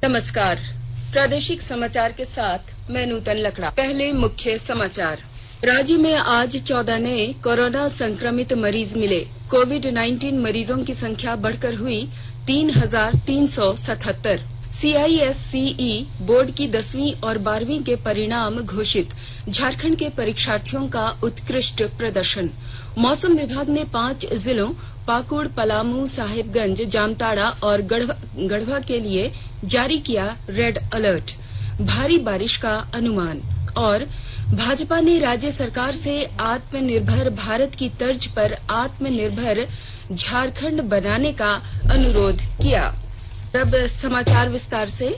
नमस्कार। प्रादेशिक समाचार के साथ मैं नूतन लकड़ा। पहले मुख्य समाचार। राज्य में आज 14 नए कोरोना संक्रमित मरीज मिले। कोविड-19 मरीजों की संख्या बढ़कर हुई 3,377। CISCE बोर्ड की 10वीं और 12वीं के परिणाम घोषित। झारखंड के परीक्षार्थियों का उत्कृष्ट प्रदर्शन। मौसम विभाग ने 5 जिलों पाकुड़, पलामू, साहिबगंज, जामताड़ा और गढ़वा के लिए जारी किया रेड अलर्ट। भारी बारिश का अनुमान। और भाजपा ने राज्य सरकार से आत्मनिर्भर भारत की तर्ज पर आत्मनिर्भर झारखंड बनाने का अनुरोध किया। अब समाचार विस्तार से।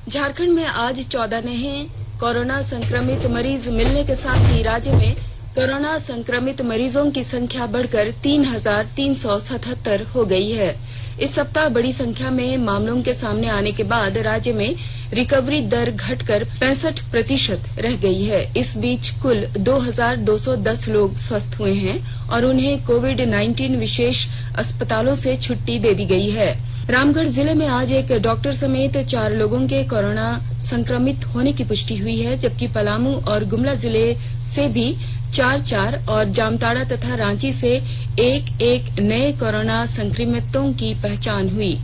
झारखंड में आज 14 नए कोरोना संक्रमित मरीज मिलने के साथ ही राज्य में कोरोना संक्रमित मरीजों की संख्या बढ़कर 3,377 हो गई है। इस सप्ताह बड़ी संख्या में मामलों के सामने आने के बाद राज्य में रिकवरी दर घटकर 65% रह गई है। इस बीच कुल 2,210 लोग स्वस्थ हुए हैं और उन्हें कोविड-19 विशेष अस्पतालों से छुट्टी दे दी गई है। रामगढ़ जिले में आज एक डॉक्टर समेत 4 लोगों के कोरोना संक्रमित होने की पुष्टि हुई है, जबकि पलामू और गुमला जिले से भी 4 और जामताड़ा तथा रांची से 1 नए कोरोना संक्रमितों की पहचान हुई।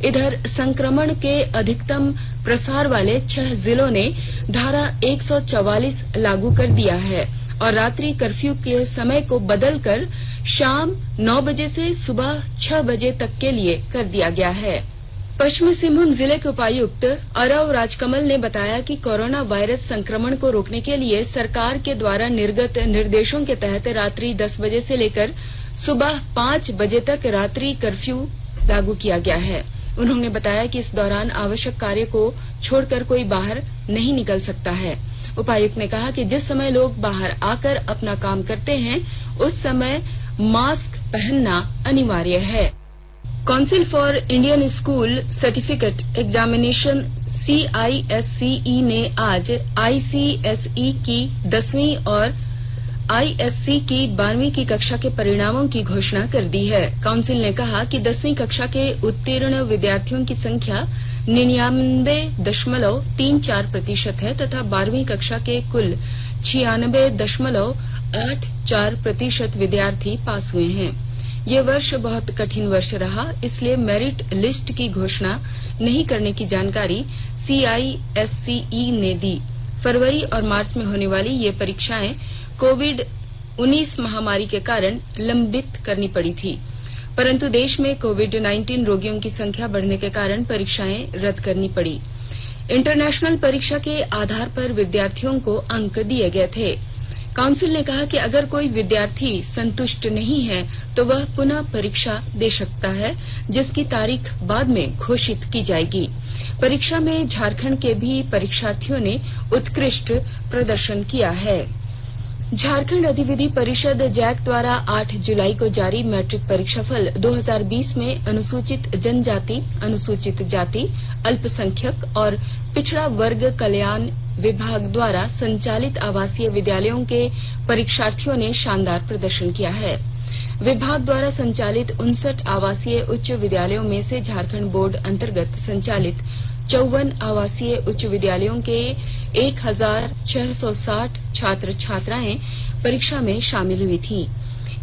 इधर संक्रमण के अधिकतम प्रसार वाले 6 जिलों ने धारा 144 लागू कर दिया है और रात्रि कर्फ्यू के समय को बदलकर शाम 9 बजे से सुबह 6 बजे तक के लिए कर दिया गया है। पश्चिमी सिंहभूम जिले के उपायुक्त अरव राजकमल ने बताया कि कोरोना वायरस संक्रमण को रोकने के लिए सरकार के द्वारा निर्गत निर्देशों के तहत रात्रि 10 बजे से लेकर सुबह 5 बजे तक रात्रि कर्फ्यू लागू किया गया है। उन्होंने बताया कि इस दौरान आवश्यक कार्य को छोड़कर कोई बाहर नहीं निकल सकता है। उपायुक्त ने कहा कि जिस समय लोग बाहर आकर अपना काम करते हैं उस समय मास्क पहनना अनिवार्य है। Council for Indian school certificate examination CISCE ने आज ICSE की 10वीं और ISC की 12वीं की कक्षा के परिणामों की घोषणा कर दी है। काउंसिल ने कहा कि 10वीं कक्षा के उत्तीर्ण विद्यार्थियों की संख्या 99.34% है तथा 12वीं कक्षा के कुल 96.84% विद्यार्थी पास हुए हैं। ये वर्ष बहुत कठिन वर्ष रहा, इसलिए मेरिट लिस्ट की घोषणा नहीं करने की जानकारी CISCE ने दी। फरवरी और मार्च में होने वाली ये परीक्षाएं कोविड-19 महामारी के कारण लंबित करनी पड़ी थी, परंतु देश में कोविड-19 रोगियों की संख्या बढ़ने के कारण परीक्षाएं रद्द करनी पड़ी। इंटरनेशनल परीक्षा के आधार पर विद्यार्थियों को अंक दिए गए थे। काउंसिल ने कहा कि अगर कोई विद्यार्थी संतुष्ट नहीं है तो वह पुनः परीक्षा दे सकता है, जिसकी तारीख बाद में घोषित की जाएगी। परीक्षा में झारखंड के भी परीक्षार्थियों ने उत्कृष्ट प्रदर्शन किया है। झारखंड अधिविधि परिषद जैक द्वारा 8 जुलाई को जारी मैट्रिक परीक्षाफल 2020 में अनुसूचित जनजाति, अनुसूचित जाति, अल्पसंख्यक और पिछड़ा वर्ग कल्याण विभाग द्वारा संचालित आवासीय विद्यालयों के परीक्षार्थियों ने शानदार प्रदर्शन किया है। विभाग द्वारा संचालित 59 आवासीय उच्च विद्यालयों में से झारखंड बोर्ड अंतर्गत संचालित 54 आवासीय उच्च विद्यालयों के 1,660 छात्र छात्राएं परीक्षा में शामिल हुई थी।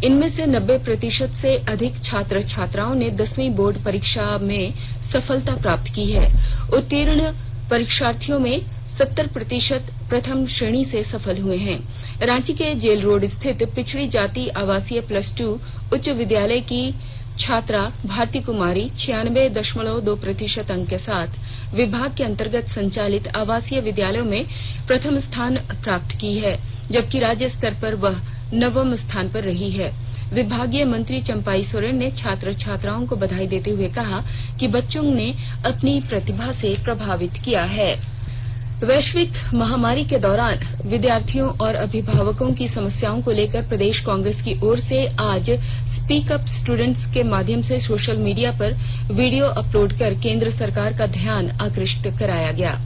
इनमें से 90% से अधिक छात्र छात्राओं ने 10वीं बोर्ड परीक्षा में सफलता प्राप्त की है। उत्तीर्ण परीक्षार्थियों में 70% प्रथम श्रेणी से सफल हुए हैं। रांची के जेल रोड स्थित पिछड़ी जाति आवासीय +2 उच्च विद्यालय की छात्रा भारती कुमारी 96.2% अंक के साथ विभाग के अंतर्गत संचालित आवासीय विद्यालयों में प्रथम स्थान प्राप्त की है, जबकि राज्य स्तर पर वह 9वें स्थान पर रही है। विभागीय मंत्री चंपाई सोरेन ने छात्र छात्राओं को बधाई देते हुए कहा कि बच्चों ने अपनी प्रतिभा से प्रभावित किया है। वैश्विक महामारी के दौरान विद्यार्थियों और अभिभावकों की समस्याओं को लेकर प्रदेश कांग्रेस की ओर से आज स्पीक अप स्टूडेंट्स के माध्यम से सोशल मीडिया पर वीडियो अपलोड कर केंद्र सरकार का ध्यान आकृष्ट कराया गया।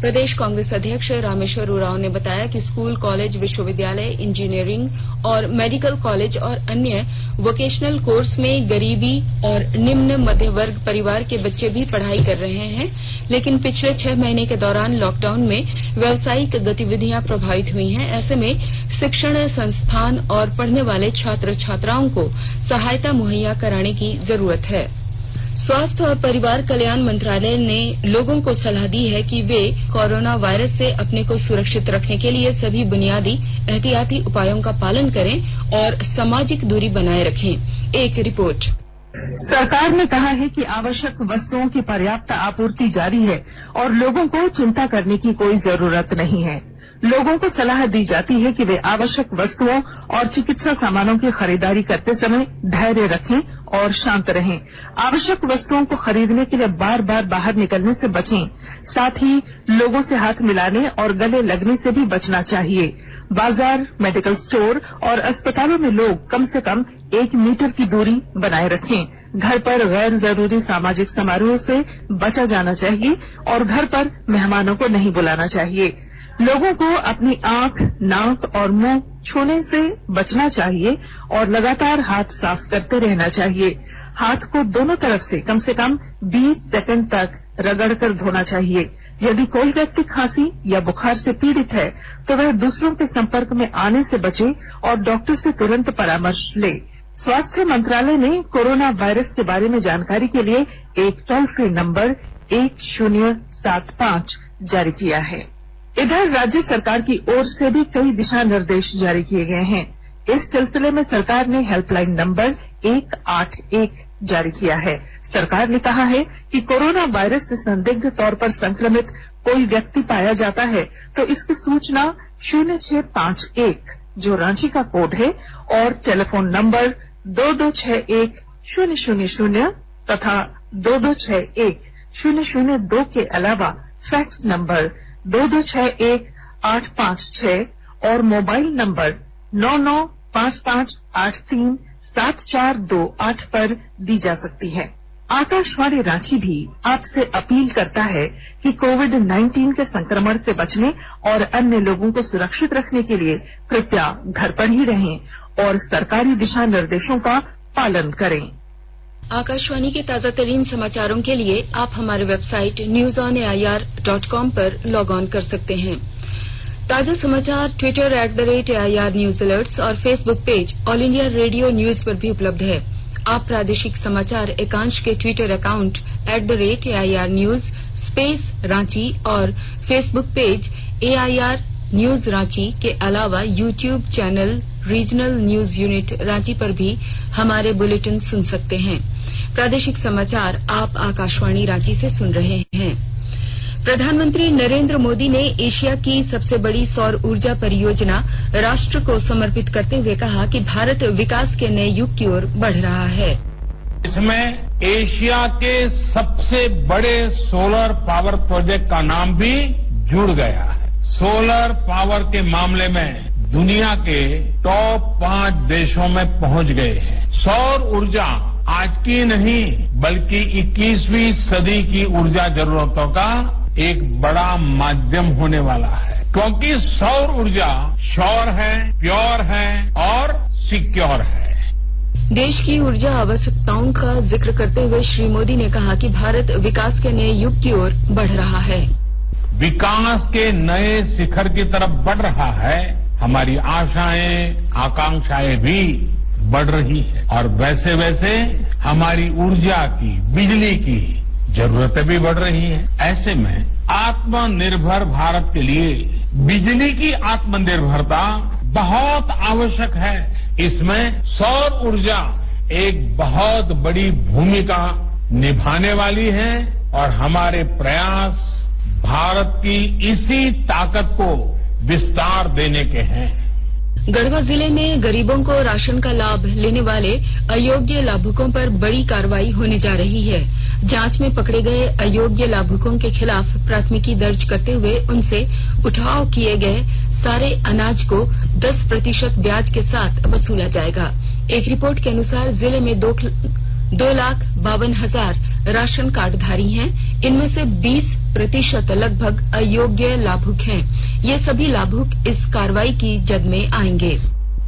प्रदेश कांग्रेस अध्यक्ष रामेश्वर उरांव ने बताया कि स्कूल कॉलेज विश्वविद्यालय इंजीनियरिंग और मेडिकल कॉलेज और अन्य वोकेशनल कोर्स में गरीबी और निम्न मध्य वर्ग परिवार के बच्चे भी पढ़ाई कर रहे हैं, लेकिन पिछले 6 महीने के दौरान लॉकडाउन में व्यावसायिक गतिविधियां प्रभावित हुई हैं। ऐसे में शिक्षण संस्थान और पढ़ने वाले छात्र छात्राओं को सहायता मुहैया कराने की जरूरत है। स्वास्थ्य और परिवार कल्याण मंत्रालय ने लोगों को सलाह दी है कि वे कोरोना वायरस से अपने को सुरक्षित रखने के लिए सभी बुनियादी एहतियाती उपायों का पालन करें और सामाजिक दूरी बनाए रखें। एक रिपोर्ट। सरकार ने कहा है कि आवश्यक वस्तुओं की पर्याप्त आपूर्ति जारी है और लोगों को चिंता करने की कोई जरूरत नहीं है। लोगों को सलाह दी जाती है कि वे आवश्यक वस्तुओं और चिकित्सा सामानों की खरीदारी करते समय धैर्य रखें और शांत रहें। आवश्यक वस्तुओं को खरीदने के लिए बार बार बाहर निकलने से बचें। साथ ही लोगों से हाथ मिलाने और गले लगने से भी बचना चाहिए। बाजार, मेडिकल स्टोर और अस्पतालों में लोग कम से कम 1 मीटर की दूरी बनाए रखें। घर पर गैर जरूरी सामाजिक समारोह से बचा जाना चाहिए और घर पर मेहमानों को नहीं बुलाना चाहिए। लोगों को अपनी आंख, नाक और मुंह छूने से बचना चाहिए और लगातार हाथ साफ करते रहना चाहिए। हाथ को दोनों तरफ से कम 20 सेकंड तक रगड़कर धोना चाहिए। यदि कोई व्यक्ति खांसी या बुखार से पीड़ित है तो वह दूसरों के संपर्क में आने से बचे और डॉक्टर से तुरंत परामर्श ले। स्वास्थ्य मंत्रालय ने कोरोना वायरस के बारे में जानकारी के लिए एक टोल फ्री नंबर 1075 जारी किया है। इधर राज्य सरकार की ओर से भी कई दिशा निर्देश जारी किए गए हैं। इस सिलसिले में सरकार ने हेल्पलाइन नंबर 181 जारी किया है। सरकार ने कहा है कि कोरोना वायरस से संदिग्ध तौर पर संक्रमित कोई व्यक्ति पाया जाता है तो इसकी सूचना 0651 जो रांची का कोड है और टेलीफोन नंबर 2261-000 तथा 2261-002 के अलावा फैक्स नंबर 2261-856 और मोबाइल नंबर 9955837428 पर दी जा सकती है। आकाशवाणी रांची भी आपसे अपील करता है कि कोविड-19 के संक्रमण से बचने और अन्य लोगों को सुरक्षित रखने के लिए कृपया घर पर ही रहें और सरकारी दिशा निर्देशों का पालन करें। आकाशवाणी के ताजा तरीन समाचारों के लिए आप हमारे वेबसाइट newsonair.com पर लॉग ऑन कर सकते हैं। ताजा समाचार ट्विटर @AIR न्यूज अलर्ट्स और Facebook page All India Radio news पर भी उपलब्ध है। आप प्रादेशिक समाचार एकांश के Twitter account @AIR news space Ranchi और Facebook page AIR news Ranchi के अलावा YouTube channel regional news unit Ranchi पर भी हमारे बुलेटिन सुन सकते हैं। प्रादेशिक समाचार आप आकाशवाणी रांची से सुन रहे हैं। प्रधानमंत्री नरेंद्र मोदी ने एशिया की सबसे बड़ी सौर ऊर्जा परियोजना राष्ट्र को समर्पित करते हुए कहा कि भारत विकास के नए युग की ओर बढ़ रहा है। इसमें एशिया के सबसे बड़े सोलर पावर प्रोजेक्ट का नाम भी जुड़ गया है। सोलर पावर के मामले में दुनिया के टॉप 5 देशों में पहुंच गए हैं। सौर ऊर्जा आज की नहीं बल्कि 21वीं सदी की ऊर्जा जरूरतों का एक बड़ा माध्यम होने वाला है, क्योंकि सौर ऊर्जा श्योर है, प्योर है और सिक्योर है। देश की ऊर्जा आवश्यकताओं का जिक्र करते हुए श्री मोदी ने कहा कि भारत विकास के नए युग की ओर बढ़ रहा है। विकास के नए शिखर की तरफ बढ़ रहा है। हमारी आशाएं, आकांक्षाएं भी बढ़ रही है और वैसे वैसे हमारी ऊर्जा की, बिजली की जरूरतें भी बढ़ रही हैं। ऐसे में आत्मनिर्भर भारत के लिए बिजली की आत्मनिर्भरता बहुत आवश्यक है। इसमें सौर ऊर्जा एक बहुत बड़ी भूमिका निभाने वाली है और हमारे प्रयास भारत की इसी ताकत को विस्तार देने के हैं। गढ़वा जिले में गरीबों को राशन का लाभ लेने वाले अयोग्य लाभुकों पर बड़ी कार्रवाई होने जा रही है। जांच में पकड़े गए अयोग्य लाभुकों के खिलाफ प्राथमिकी दर्ज करते हुए उनसे उठाव किए गए सारे अनाज को 10% ब्याज के साथ वसूला जाएगा। एक रिपोर्ट के अनुसार जिले में 2,52,000 राशन कार्डधारी हैं। इनमें से 20% लगभग अयोग्य लाभुक हैं। ये सभी लाभुक इस कार्रवाई की जद में आएंगे।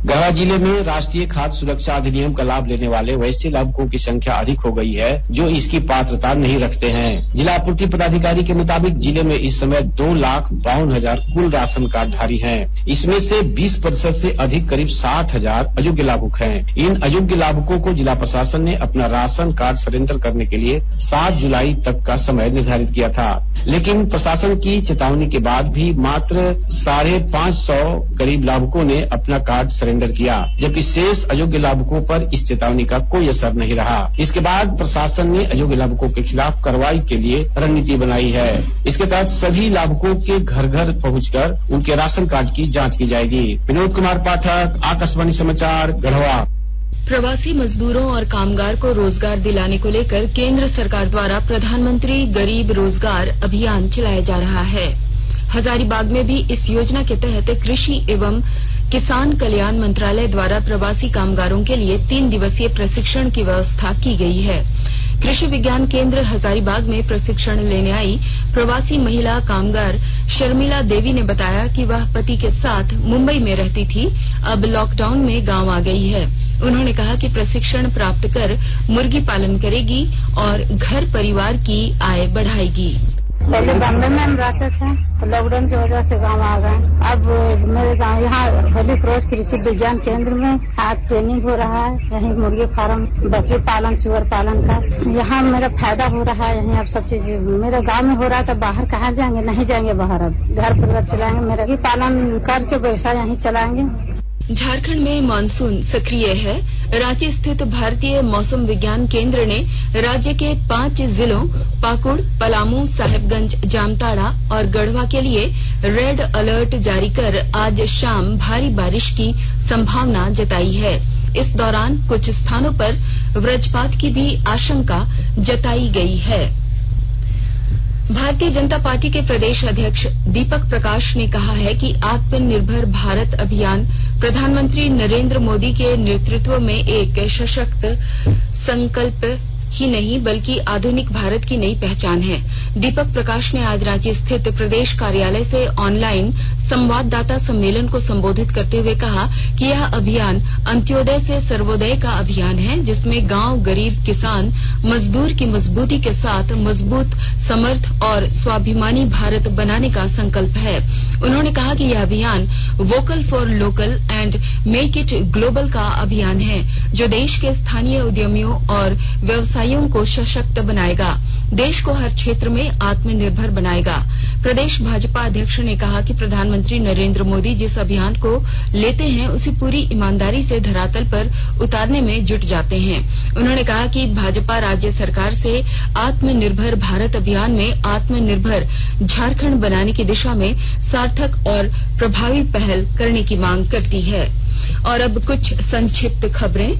गढ़वा जिले में राष्ट्रीय खाद्य सुरक्षा अधिनियम का लाभ लेने वाले वैसे लाभुकों की संख्या अधिक हो गई है जो इसकी पात्रता नहीं रखते हैं। जिला आपूर्ति पदाधिकारी के मुताबिक जिले में इस समय 2,52,000 कुल राशन कार्डधारी हैं। इसमें से 20% से अधिक करीब 60,000 अयोग्य लाभुक हैं। इन अयोग्य लाभुकों को जिला प्रशासन ने अपना राशन कार्ड सरेंडर करने के लिए 7 जुलाई तक का समय निर्धारित किया था, लेकिन प्रशासन की चेतावनी के बाद भी मात्र 550 करीब लाभुकों ने अपना कार्ड सरेंडर किया, जबकि शेष अयोग्य लाभुकों पर इस चेतावनी का कोई असर नहीं रहा। इसके बाद प्रशासन ने अयोग्य लाभुकों के खिलाफ कार्रवाई के लिए रणनीति बनाई है। इसके तहत सभी लाभुकों के घर घर पहुंचकर उनके राशन कार्ड की जांच की जाएगी। विनोद कुमार पाठक, आकाशवाणी समाचार, गढ़वा। प्रवासी मजदूरों और कामगार को रोजगार दिलाने को लेकर केंद्र सरकार द्वारा प्रधानमंत्री गरीब रोजगार अभियान चलाया जा रहा है। हजारीबाग में भी इस योजना के तहत कृषि एवं किसान कल्याण मंत्रालय द्वारा प्रवासी कामगारों के लिए 3 दिवसीय प्रशिक्षण की व्यवस्था की गई है। कृषि विज्ञान केंद्र हजारीबाग में प्रशिक्षण लेने आई प्रवासी महिला कामगार शर्मिला देवी ने बताया कि वह पति के साथ मुंबई में रहती थी, अब लॉकडाउन में गांव आ गई है। उन्होंने कहा कि प्रशिक्षण प्राप्त कर मुर्गी पालन करेगी और घर परिवार की आय बढ़ाएगी। पहले बॉम्बे में हम रहते थे, लॉकडाउन की वजह से गांव आ गए। अब मेरे गांव यहाँ होली क्रॉस कृषि विज्ञान केंद्र में आज ट्रेनिंग हो रहा है। यहीं मुर्गी फार्म, बकरी पालन, सुअर पालन का यहाँ मेरा फायदा हो रहा है। यहीं अब सब चीज मेरे गांव में हो रहा है, तो बाहर कहाँ जाएंगे? नहीं जाएंगे बाहर, अब घर परिवार चलाएंगे। मेरा भी पालन करके व्यवसाय यहीं चलाएंगे। झारखंड में मानसून सक्रिय है। रांची स्थित भारतीय मौसम विज्ञान केंद्र ने राज्य के 5 जिलों पाकुड़, पलामू, साहेबगंज, जामताड़ा और गढ़वा के लिए रेड अलर्ट जारी कर आज शाम भारी बारिश की संभावना जताई है। इस दौरान कुछ स्थानों पर वज्रपात की भी आशंका जताई गई है। भारतीय जनता पार्टी के प्रदेश अध्यक्ष दीपक प्रकाश ने कहा है कि आत्मनिर्भर भारत अभियान प्रधानमंत्री नरेंद्र मोदी के नेतृत्व में एक सशक्त संकल्प ही नहीं बल्कि आधुनिक भारत की नई पहचान है। दीपक प्रकाश ने आज रांची स्थित प्रदेश कार्यालय से ऑनलाइन संवाददाता सम्मेलन को संबोधित करते हुए कहा कि यह अभियान अंत्योदय से सर्वोदय का अभियान है, जिसमें गांव, गरीब, किसान, मजदूर की मजबूती के साथ मजबूत, समर्थ और स्वाभिमानी भारत बनाने का संकल्प है। उन्होंने कहा कि यह अभियान vocal for local and make it global का अभियान है, जो देश के स्थानीय उद्यमियों और व्यवसायियों को सशक्त बनाएगा, देश को हर क्षेत्र में आत्मनिर्भर बनाएगा। प्रदेश भाजपा अध्यक्ष ने कहा कि प्रधानमंत्री नरेंद्र मोदी जिस अभियान को लेते हैं उसे पूरी ईमानदारी से धरातल पर उतारने में जुट जाते हैं। उन्होंने कहा कि भाजपा राज्य सरकार से आत्मनिर्भर भारत अभियान में आत्मनिर्भर झारखंड बनाने की दिशा में सार्थक और प्रभावी पहल करने की मांग करती है। और अब कुछ संक्षिप्त खबरें।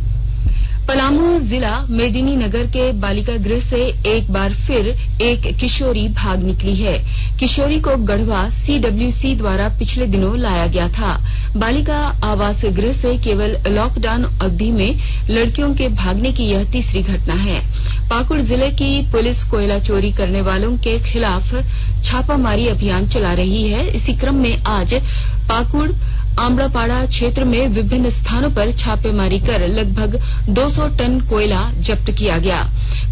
पलामू जिला मेदिनीनगर के बालिका गृह से एक बार फिर एक किशोरी भाग निकली है। किशोरी को गढ़वा CWC द्वारा पिछले दिनों लाया गया था। बालिका आवास गृह से केवल लॉकडाउन अवधि में लड़कियों के भागने की यह तीसरी घटना है। पाकुड़ जिले की पुलिस कोयला चोरी करने वालों के खिलाफ छापामारी अभियान चला रही है। इसी क्रम में आज पाकुड़ आमड़ापाड़ा क्षेत्र में विभिन्न स्थानों पर छापेमारी कर लगभग 200 टन कोयला जब्त किया गया।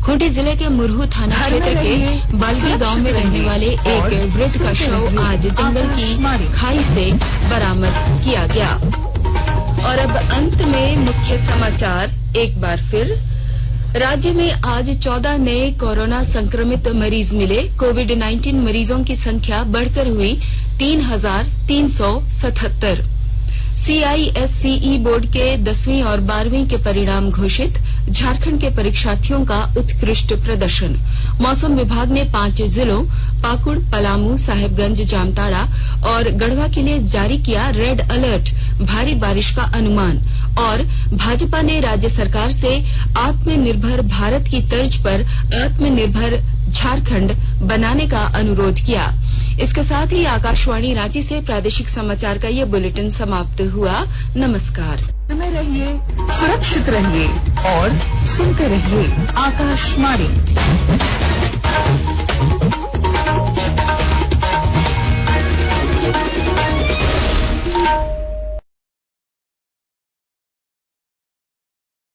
खूंटी जिले के मुरहू थाना क्षेत्र के बालगी गांव में रहने वाले एक वृद्ध का शव आज जंगल की खाई से बरामद किया गया। और अब अंत में मुख्य समाचार एक बार फिर। राज्य में आज 14 नए कोरोना संक्रमित मरीज मिले। कोविड-19 मरीजों की संख्या बढ़कर हुई 3,377। CISCE बोर्ड के 10वीं और 12वीं के परिणाम घोषित। झारखंड के परीक्षार्थियों का उत्कृष्ट प्रदर्शन। मौसम विभाग ने 5 जिलों पाकुड़, पलामू, साहेबगंज, जामताड़ा और गढ़वा के लिए जारी किया रेड अलर्ट, भारी बारिश का अनुमान। और भाजपा ने राज्य सरकार से आत्मनिर्भर भारत की तर्ज पर आत्मनिर्भर झारखंड बनाने का अनुरोध किया। इसके साथ ही आकाशवाणी रांची से प्रादेशिक समाचार का ये बुलेटिन समाप्त हुआ। नमस्कार। में रहिए, सुरक्षित रहिए और सुनते रहिए आकाशवाणी।